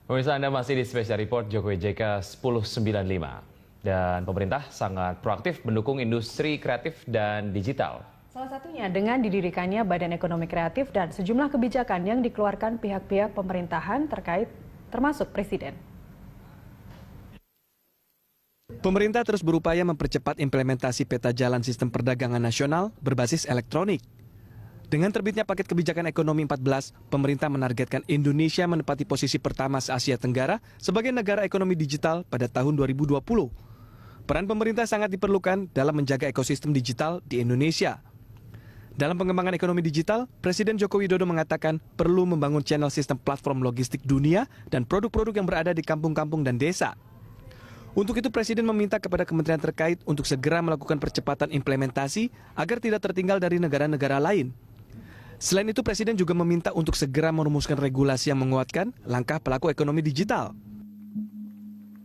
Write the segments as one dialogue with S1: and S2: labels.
S1: Pemirsa, Anda masih di Special Report Jokowi JK 1095. Dan pemerintah sangat proaktif mendukung industri kreatif dan digital.
S2: Salah satunya dengan didirikannya Badan Ekonomi Kreatif dan sejumlah kebijakan yang dikeluarkan pihak-pihak pemerintahan termasuk Presiden.
S3: Pemerintah terus berupaya mempercepat implementasi peta jalan sistem perdagangan nasional berbasis elektronik. Dengan terbitnya paket kebijakan ekonomi 14, pemerintah menargetkan Indonesia menempati posisi pertama se-Asia Tenggara sebagai negara ekonomi digital pada tahun 2020. Peran pemerintah sangat diperlukan dalam menjaga ekosistem digital di Indonesia. Dalam pengembangan ekonomi digital, Presiden Joko Widodo mengatakan perlu membangun channel sistem platform logistik dunia dan produk-produk yang berada di kampung-kampung dan desa. Untuk itu, Presiden meminta kepada kementerian terkait untuk segera melakukan percepatan implementasi agar tidak tertinggal dari negara-negara lain. Selain itu, Presiden juga meminta untuk segera merumuskan regulasi yang menguatkan langkah pelaku ekonomi digital.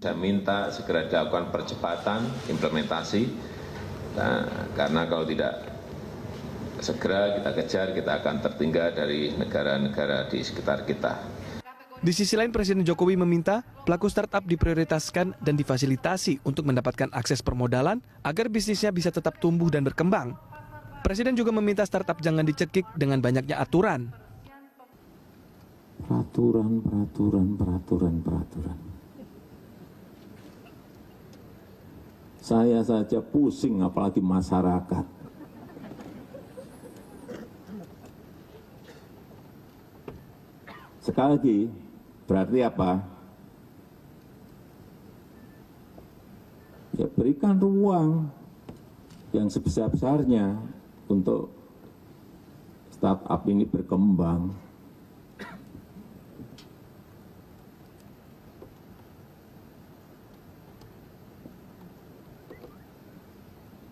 S4: Saya minta segera dilakukan percepatan implementasi, karena kalau tidak segera kita kejar, kita akan tertinggal dari negara-negara di sekitar kita.
S3: Di sisi lain, Presiden Jokowi meminta pelaku startup diprioritaskan dan difasilitasi untuk mendapatkan akses permodalan agar bisnisnya bisa tetap tumbuh dan berkembang. Presiden juga meminta startup jangan dicekik dengan banyaknya aturan.
S5: Peraturan. Saya saja pusing, apalagi masyarakat. Sekali lagi, berarti apa? Ya, berikan ruang yang sebesar-besarnya untuk startup ini berkembang.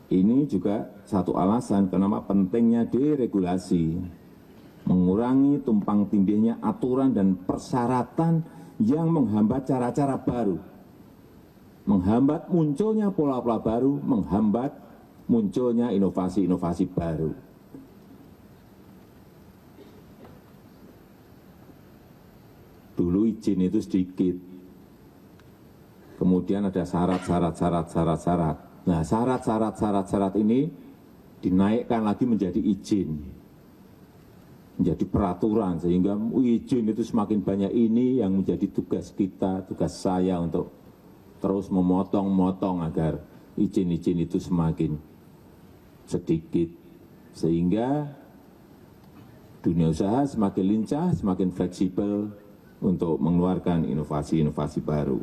S5: Ini juga satu alasan kenapa pentingnya deregulasi, mengurangi tumpang tindihnya aturan dan persyaratan yang menghambat cara-cara baru, menghambat munculnya pola-pola baru, menghambat munculnya inovasi-inovasi baru. Dulu izin itu sedikit, kemudian ada syarat. Nah, syarat ini dinaikkan lagi menjadi izin, menjadi peraturan, sehingga izin itu semakin banyak. Ini yang menjadi tugas kita, tugas saya untuk terus memotong-motong agar izin-izin itu semakin sedikit, sehingga dunia usaha semakin lincah, semakin fleksibel untuk mengeluarkan inovasi-inovasi baru.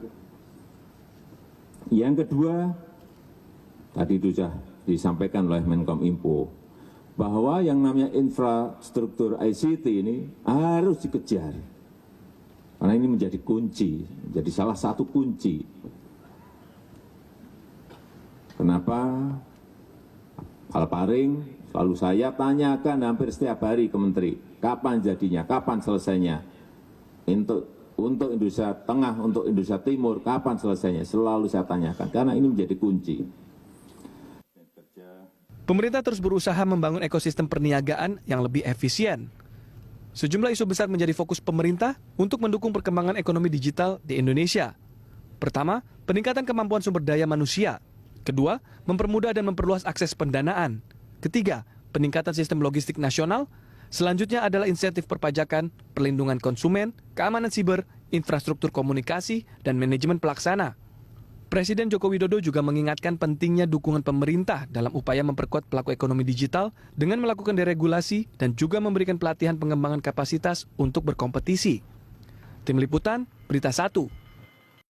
S5: Yang kedua, tadi itu sudah disampaikan oleh Menkominfo, bahwa yang namanya infrastruktur ICT ini harus dikejar. Karena ini menjadi kunci, menjadi salah satu kunci. Kenapa? Hal paling selalu saya tanyakan hampir setiap hari ke Menteri, kapan jadinya, kapan selesainya. Untuk Indonesia Tengah, untuk Indonesia Timur, kapan selesainya? Selalu saya tanyakan, karena ini menjadi kunci.
S3: Pemerintah terus berusaha membangun ekosistem perniagaan yang lebih efisien. Sejumlah isu besar menjadi fokus pemerintah untuk mendukung perkembangan ekonomi digital di Indonesia. Pertama, peningkatan kemampuan sumber daya manusia. Kedua, mempermudah dan memperluas akses pendanaan. Ketiga, peningkatan sistem logistik nasional. Selanjutnya adalah insentif perpajakan, perlindungan konsumen, keamanan siber, infrastruktur komunikasi, dan manajemen pelaksana. Presiden Joko Widodo juga mengingatkan pentingnya dukungan pemerintah dalam upaya memperkuat pelaku ekonomi digital dengan melakukan deregulasi dan juga memberikan pelatihan pengembangan kapasitas untuk berkompetisi. Tim Liputan, Berita 1.